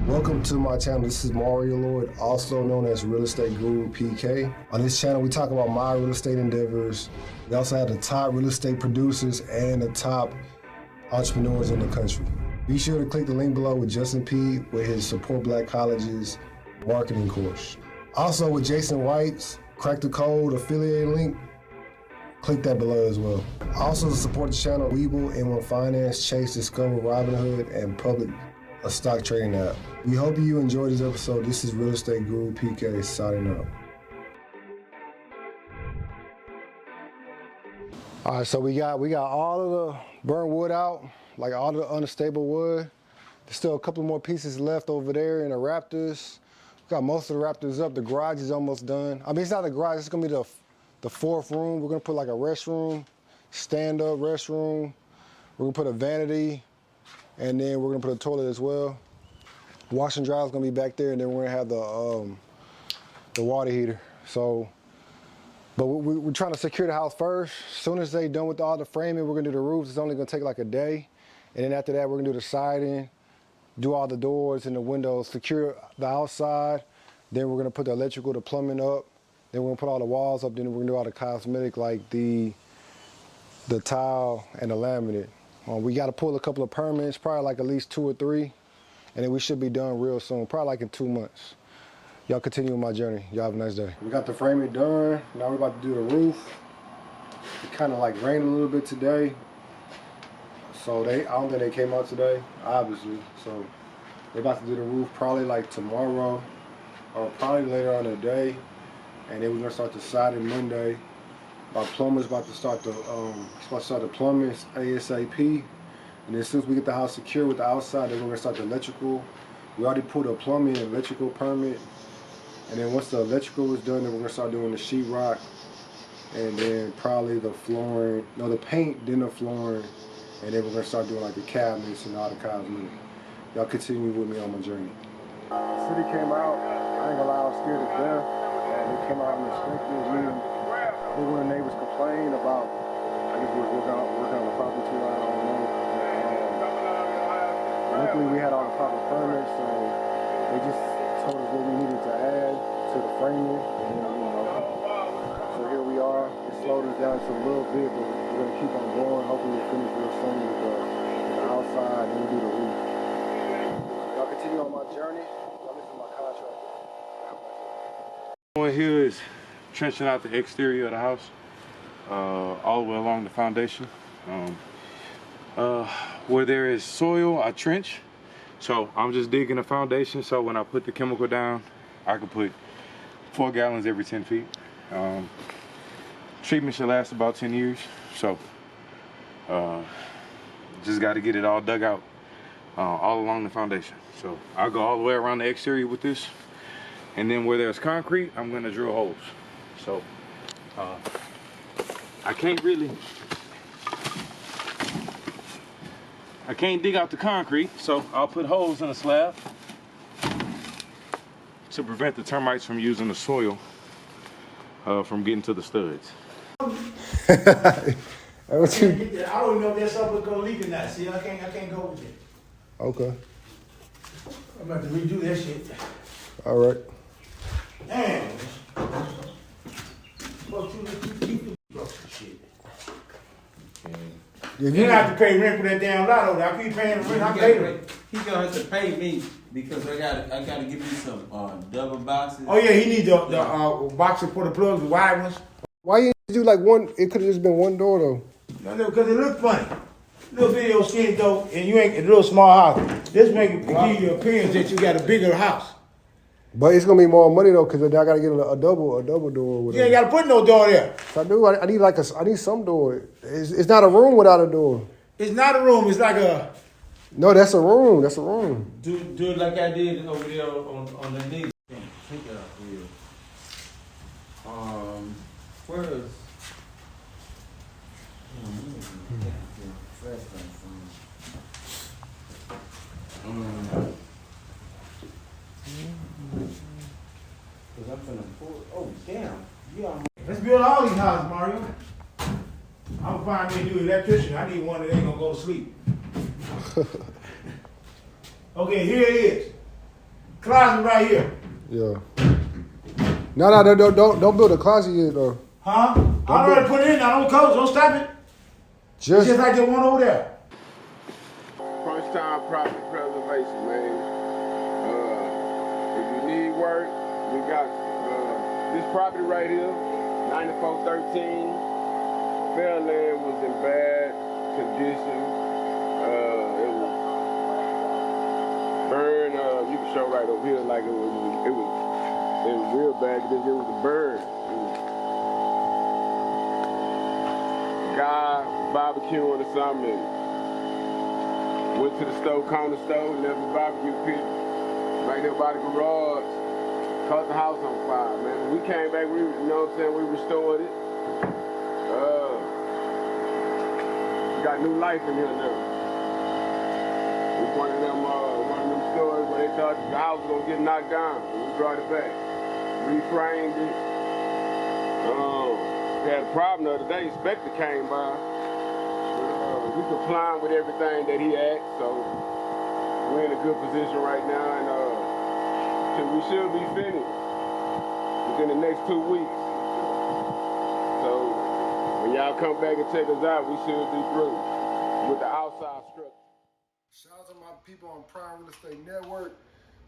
Welcome to my channel. This is Mario Lord, also known as Real Estate Guru PK. On this channel, we talk about my real estate endeavors. We also have the top real estate producers and the top entrepreneurs in the country. Be sure to click the link below with Justin P with his Support Black Colleges marketing course. Also with Jason White's Crack the Code affiliate link, click that below as well. Also to support the channel, Webull, M1 Finance, Chase, Discover, Robinhood, and Public, a stock trading app. We hope you enjoyed this episode. This is Real Estate Guru PK signing out. All right, so we got all of the burnt wood out, like all the unstable wood. There's still a couple more pieces left over there in the Raptors. We got most of the Raptors up. The garage is almost done. I mean, it's not the garage, it's gonna be the fourth room. We're gonna put like a restroom, stand-up restroom. We're gonna put a vanity, and then we're gonna put a toilet as well. Wash and dry is gonna be back there, and then we're gonna have the water heater. So, but we're trying to secure the house first. As soon as they're done with all the framing, we're gonna do the roofs. It's only gonna take like a day. And then after that, we're gonna do the siding, do all the doors and the windows, secure the outside. Then we're gonna put the electrical, the plumbing up. Then we're gonna put all the walls up. Then we're gonna do all the cosmetic like the tile and the laminate. We gotta pull a couple of permits, probably like at least 2 or 3. And then we should be done real soon, probably like in 2 months. Y'all continue with my journey. Y'all have a nice day. We got the framing done. Now we're about to do the roof. It kind of like rained a little bit today. So I don't think they came out today, obviously. So they're about to do the roof probably like tomorrow or probably later on in the day. And then we're gonna start the siding Monday. Our plumber's about to start the plumbing ASAP. And then as soon as we get the house secure with the outside, then we're gonna start the electrical. We already pulled a plumbing and electrical permit. And then once the electrical is done, then we're gonna start doing the sheetrock. And then probably the flooring, no, the paint, then the flooring. And then we're gonna start doing like the cabinets and all the cosmetic. Y'all continue with me on my journey. The city came out, I ain't gonna lie, I was scared to death. They came out and inspected me. I think one of the neighbors complained about, I guess we was working on the property too long, I don't know. Luckily we had all the proper permits, so they just told us what we needed to add to the framing. And, so here we are. It slowed us down just a little bit, but we're gonna keep on going. Hopefully we'll finish real soon with the outside and we'll do the roof. Y'all continue on my journey. Y'all listen to my contract. One here is trenching out the exterior of the house, all the way along the foundation. Where there is soil, I trench. So I'm just digging the foundation, so when I put the chemical down, I can put 4 gallons every 10 feet. Treatment should last about 10 years, so just got to get it all dug out all along the foundation. So I'll go all the way around the exterior with this, and then where there's concrete, I'm gonna drill holes. So I can't dig out the concrete, so I'll put holes in the slab to prevent the termites from using the soil from getting to the studs. I I don't even know if that stuff was gonna leak or not. See, I can't go with it. Okay. I'm about to redo that shit. All right. Damn. Fuck you shit. You don't have to pay rent for that damn lot over. I keep paying the rent. I pay the rent. He's gonna have to pay me because I gotta give you some double boxes. Oh yeah, he needs the boxes for the plugs, the wide ones. Why you do like one? It could have just been one door though. No, because it look funny. Little video skinny though, and you ain't a little small house. This make it give you appearance that you got a bigger house. But it's gonna be more money though, cause I gotta get a double door with You it. ain't gotta put no door there. So I need some door. It's not a room without a door. It's not a room. It's like a. No, that's a room. That's a room. Do it like I did over there on the knee. Take it out here. Where is? Cause I'm finna pull. Oh damn! Yeah. Let's build all these houses, Mario. I'm gonna find me a new electrician. I need one that ain't gonna go to sleep. Okay, here it is. Closet right here. Yeah. No, don't build a closet yet though. Huh? I already put it in. I don't close. Don't stop it. It's Just just like the one over there. Crunch time property preservation, man. If you need work, we got this property right here, 9413. Fairland was in bad condition. It was burned. You can show right over here, like it was real bad condition. It was a burn. Guy barbecuing or something. Went to the stove, corner stove, left the barbecue pit right there by the garage. Caught the house on fire, man. When we came back, you know what I'm saying, we restored it. We got new life in here now. It's one of them stories where they thought the house was gonna get knocked down. We brought it back, reframed it. We had a problem the other day. Inspector came by. We complying with everything that he asked, so we're in a good position right now, and we should be finished within the next 2 weeks. So when y'all come back and check us out, we should be through with the outside structure. shout out to my people on Prime Real Estate Network.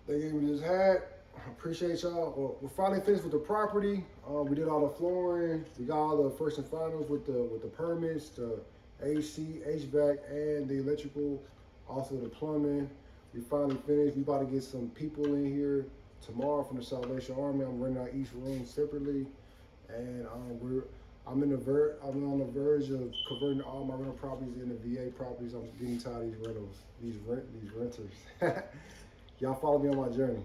They gave me this hat. I appreciate y'all. Well, we're finally finished with the property. We did all the flooring. We got all the first and finals with the permits, the AC, HVAC, and the electrical. Also the plumbing. We finally finished. We about to get some people in here tomorrow from the Salvation Army. I'm renting out each room separately, and I'm on the verge of converting all my rental properties into VA properties. I'm getting tired of these rentals, these renters. Y'all follow me on my journey.